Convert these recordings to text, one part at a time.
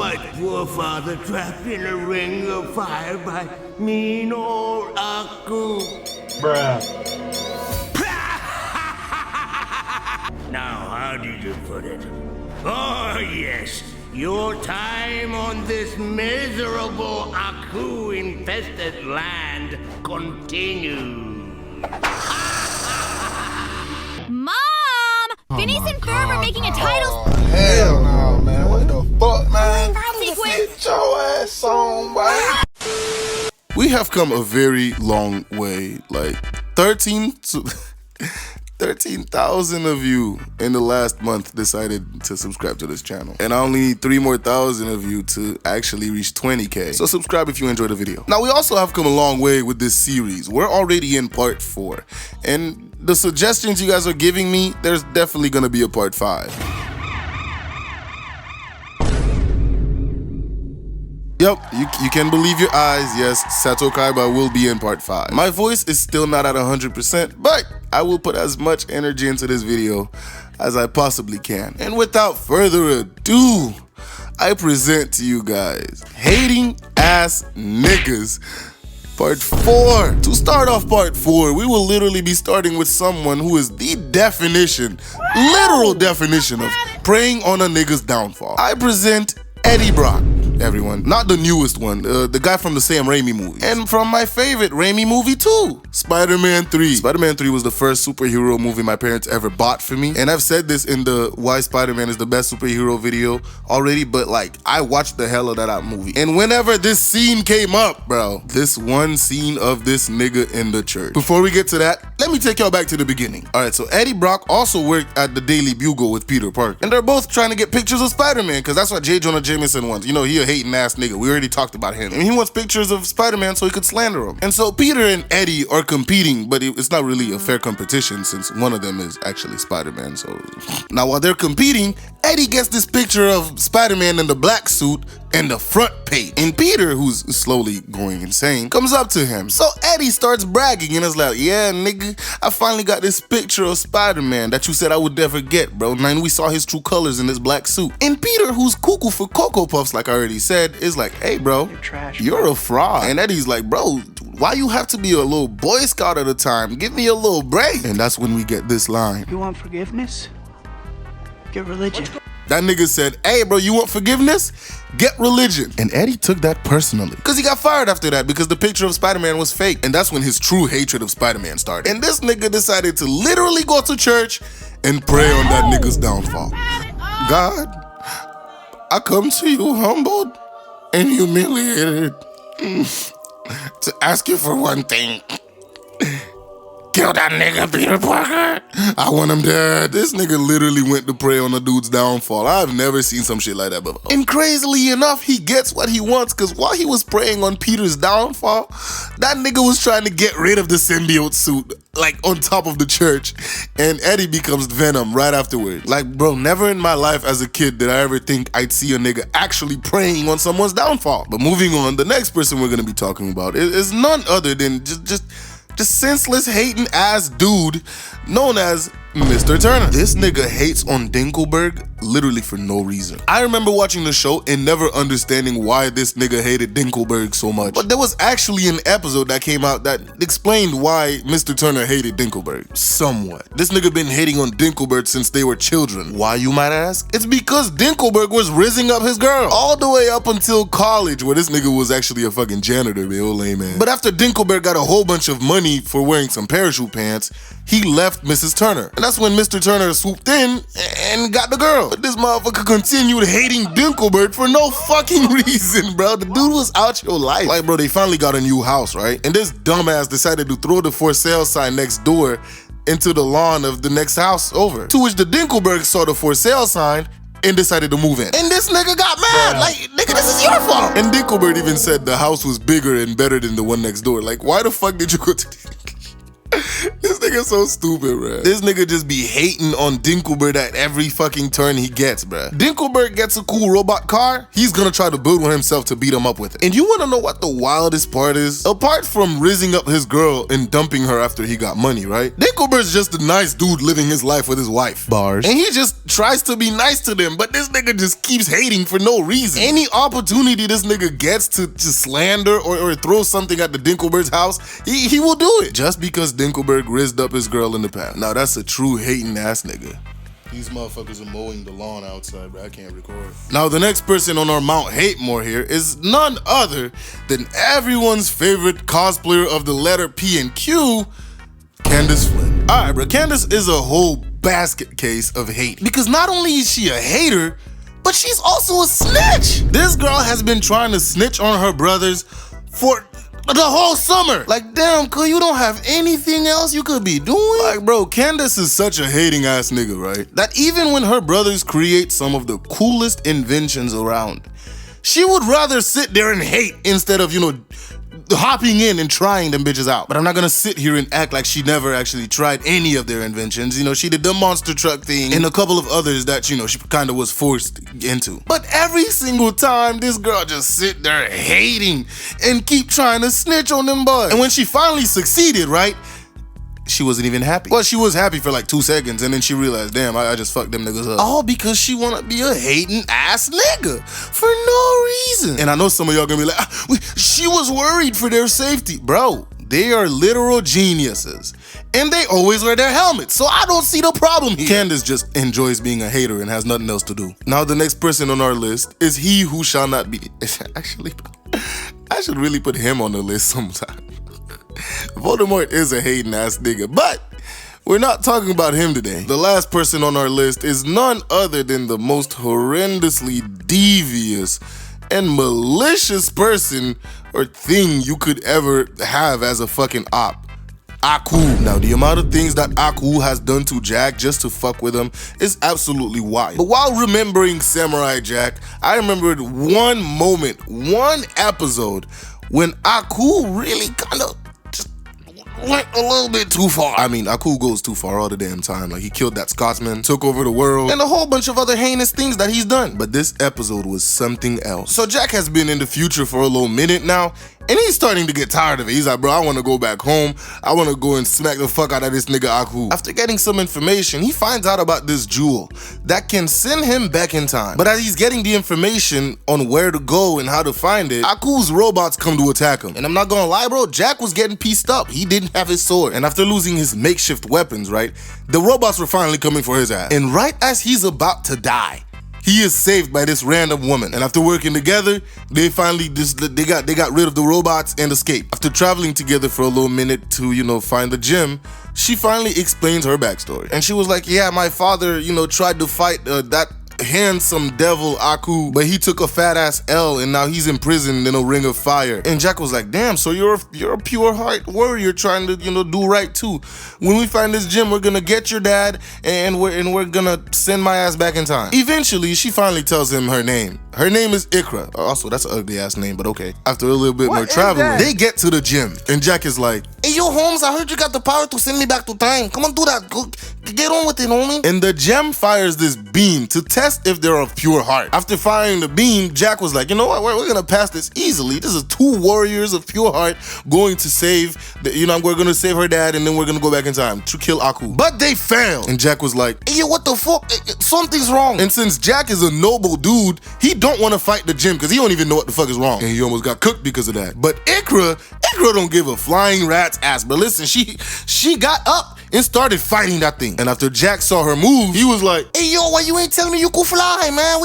white forefather trapped in a ring of fire by mean old Aku. Bruh. Now, how did you put it? Oh, yes. Your time on this miserable Aku-infested land continues. Mom! Phineas and Ferb are making a title... Hell no, man. What the fuck, man? sequence. Get your ass on, boy. We have come a very long way. Like 13,000 of you in the last month decided to subscribe to this channel. And I only need 3 more thousand of you to actually reach 20K. So subscribe if you enjoyed the video. Now, we also have come a long way with this series. We're already in part 4. And the suggestions you guys are giving me, there's definitely gonna be a part 5. Yep, you can believe your eyes. Yes, Sato Kaiba will be in part 5. My voice is still not at 100%, but I will put as much energy into this video as I possibly can. And without further ado, I present to you guys Hating Ass Niggas Part 4. To start off part 4, we will literally be starting with someone who is the definition, literal definition of preying on a nigga's downfall. I present Eddie Brock. Everyone, not the newest one, the guy from the Sam Raimi movie, and from my favorite Raimi movie too, Spider-Man 3. Spider-Man 3 was the first superhero movie my parents ever bought for me, and I've said this in the Why Spider-Man is the best superhero video already, but like, I watched the hell out of that movie, and whenever this scene came up, bro, this one scene of this nigga in the church. Before we get to that, let me take y'all back to the beginning. Alright, so Eddie Brock also worked at the Daily Bugle with Peter Parker, and they're both trying to get pictures of Spider-Man, because that's what J. Jonah Jameson wants. You know, he a hating ass nigga. We already talked about him. And he wants pictures of Spider-Man so he could slander him. And so Peter and Eddie are competing, but it's not really a fair competition since one of them is actually Spider-Man. So now while they're competing, Eddie gets this picture of Spider-Man in the black suit in the front page. And Peter, who's slowly going insane, comes up to him. So Eddie starts bragging and is like, yeah, nigga, I finally got this picture of Spider-Man that you said I would never get, bro. And we saw his true colors in this black suit. And Peter, who's cuckoo for Cocoa Puffs, like I already said, is like, hey, bro, you're trash, you're a fraud. And Eddie's like, bro, why you have to be a little Boy Scout at a time? Give me a little break. And that's when we get this line. You want forgiveness? Get religion. That nigga said, hey, bro, you want forgiveness? Get religion. And Eddie took that personally, because he got fired after that because the picture of Spider-Man was fake. And that's when his true hatred of Spider-Man started. And this nigga decided to literally go to church and pray on that nigga's downfall. God, I come to you humbled and humiliated to ask you for one thing. Kill that nigga, Peter Parker. I want him dead. This nigga literally went to pray on the dude's downfall. I've never seen some shit like that before. And crazily enough, he gets what he wants, because while he was praying on Peter's downfall, that nigga was trying to get rid of the symbiote suit, like on top of the church. And Eddie becomes Venom right afterward. Like, bro, never in my life as a kid did I ever think I'd see a nigga actually praying on someone's downfall. But moving on, the next person we're gonna be talking about is none other than just senseless hating ass dude known as Mr. Turner. This nigga hates on Dinkelberg literally for no reason. I remember watching the show and never understanding why this nigga hated Dinkelberg so much. But there was actually an episode that came out that explained why Mr. Turner hated Dinkelberg. Somewhat. This nigga been hating on Dinkelberg since they were children. Why, you might ask? It's because Dinkelberg was rizzing up his girl all the way up until college, where this nigga was actually a fucking janitor, man, old lame man. But after Dinkelberg got a whole bunch of money for wearing some parachute pants, he left Mrs. Turner. And that's when Mr. Turner swooped in and got the girl. But this motherfucker continued hating Dinkelberg for no fucking reason, bro. The dude was out your life. Like, bro, they finally got a new house, right? And this dumbass decided to throw the for sale sign next door into the lawn of the next house over. To which the Dinkelberg saw the for sale sign and decided to move in. And this nigga got mad. Bro. Like, nigga, this is your fault. And Dinkelberg even said the house was bigger and better than the one next door. Like, why the fuck did you go to this nigga nigga so stupid, bruh. This nigga just be hating on Dinkelberg at every fucking turn he gets, bruh. Dinkelberg gets a cool robot car, he's gonna try to build one himself to beat him up with it. And you wanna know what the wildest part is? Apart from rizzing up his girl and dumping her after he got money, right? Dinkelberg's just a nice dude living his life with his wife. Bars. And he just tries to be nice to them, but this nigga just keeps hating for no reason. Any opportunity this nigga gets to slander or throw something at the Dinkelberg's house, he will do it. Just because Dinkelberg rizzed up his girl in the past. Now that's a true hating ass nigga. These motherfuckers are mowing the lawn outside, but I can't record. Now the next person on our Mount Hatemore here is none other than everyone's favorite cosplayer of the letter P and Q, Candace Flynn. Alright, bro, Candace is a whole basket case of hate. Because not only is she a hater, but she's also a snitch. This girl has been trying to snitch on her brothers for the whole summer. Like, damn, cuz you don't have anything else you could be doing? Like, bro, Candace is such a hating ass nigga, right? That even when her brothers create some of the coolest inventions around, she would rather sit there and hate instead of, you know, hopping in and trying them bitches out. But I'm not gonna sit here and act like she never actually tried any of their inventions. You know, she did the monster truck thing and a couple of others that, you know, she kind of was forced into. But every single time, this girl just sit there hating and keep trying to snitch on them boys. And when she finally succeeded, right, she wasn't even happy. Well, she was happy for like 2 seconds and then she realized, damn, I just fucked them niggas up. All because she wanna be a hating ass nigga for no reason. And I know some of y'all gonna be like, she was worried for their safety. Bro, they are literal geniuses. And they always wear their helmets, so I don't see the problem here. Candace just enjoys being a hater and has nothing else to do. Now the next person on our list is he who shall not be. Actually, I should really put him on the list sometime. Voldemort is a hating ass nigga, but we're not talking about him today. The last person on our list is none other than the most horrendously devious and malicious person or thing you could ever have as a fucking op. Aku. Now, the amount of things that Aku has done to Jack just to fuck with him is absolutely wild. But while remembering Samurai Jack, I remembered one moment, one episode when Aku really kind of went a little bit too far. I mean, Aku goes too far all the damn time. Like, he killed that Scotsman, took over the world, and a whole bunch of other heinous things that he's done. But this episode was something else. So Jack has been in the future for a little minute now, and he's starting to get tired of it. He's like, bro, I want to go back home. I want to go and smack the fuck out of this nigga Aku. After getting some information, he finds out about this jewel that can send him back in time. But as he's getting the information on where to go and how to find it, Aku's robots come to attack him. And I'm not gonna lie, bro, Jack was getting pieced up. He didn't have his sword. And after losing his makeshift weapons, right, the robots were finally coming for his ass. And right as he's about to die, he is saved by this random woman. And after working together, they finally they got rid of the robots and escaped. After traveling together for a little minute to, you know, find the gem, she finally explains her backstory. And she was like, yeah, my father, you know, tried to fight that handsome devil Aku, but he took a fat ass L and now he's imprisoned in a ring of fire. And Jack was like, damn, so you're a pure heart warrior trying to, you know, do right too. When we find this gem, we're gonna get your dad and we're gonna send my ass back in time. Eventually, she finally tells him her name. Her name is Ikra. Also, that's an ugly ass name, but okay. After a little bit more traveling, they get to the gym and Jack is like, hey yo, Holmes, I heard you got the power to send me back to time. Come on, do that. Go, get on with it, homie. And the gem fires this beam to test if they're of pure heart. After firing the beam, Jack was like, you know what, we're gonna pass this easily. This is 2 warriors of pure heart going to save, we're gonna save her dad and then we're gonna go back in time to kill Aku. But they failed. And Jack was like, hey yo, what the fuck? Something's wrong. And since Jack is a noble dude, he don't want to fight the gym because he don't even know what the fuck is wrong. And he almost got cooked because of that. But Ikra don't give a flying rat's ass. But listen, she got up and started fighting that thing. And after Jack saw her move, he was like, hey yo, why you ain't telling me you could fly, man?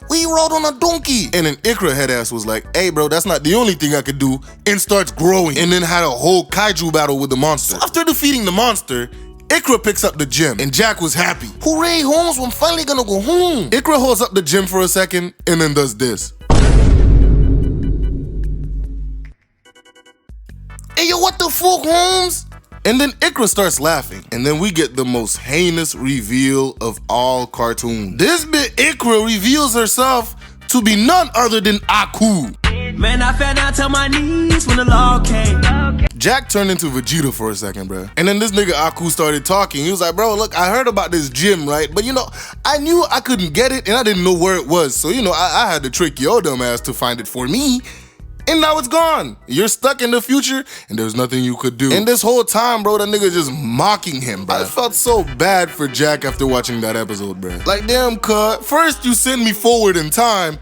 We rode on a donkey. And then Ikra head ass was like, hey bro, that's not the only thing I could do, and starts growing. And then had a whole kaiju battle with the monster. So after defeating the monster, Ikra picks up the gem, and Jack was happy. Hooray, Holmes, I'm finally gonna go home. Ikra holds up the gem for a second, and then does this. Hey yo, what the fuck, Holmes? And then Ikra starts laughing, and then we get the most heinous reveal of all cartoons. This bit, Ikra reveals herself to be none other than Aku. Man, I fell down to my knees when the law came. Jack turned into Vegeta for a second, bro. And then this nigga Aku started talking. He was like, bro, look, I heard about this gym, right? But you know, I knew I couldn't get it and I didn't know where it was. So, you know, I had to trick your dumb ass to find it for me. And now it's gone. You're stuck in the future and there's nothing you could do. And this whole time, bro, that nigga just mocking him, bro. I felt so bad for Jack after watching that episode, bro. Like, damn, cuz, first you send me forward in time,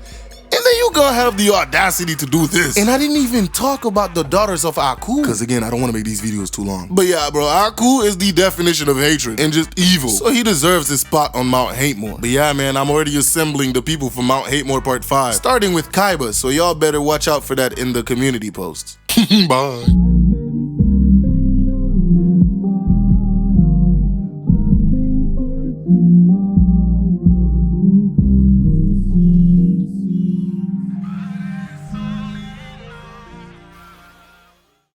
and then you gonna have the audacity to do this. And I didn't even talk about the daughters of Aku. Cause again, I don't wanna make these videos too long. But yeah, bro, Aku is the definition of hatred and just evil. So he deserves his spot on Mount Hatemore. But yeah, man, I'm already assembling the people for Mount Hatemore Part 5. Starting with Kaiba, so y'all better watch out for that in the community posts. Bye.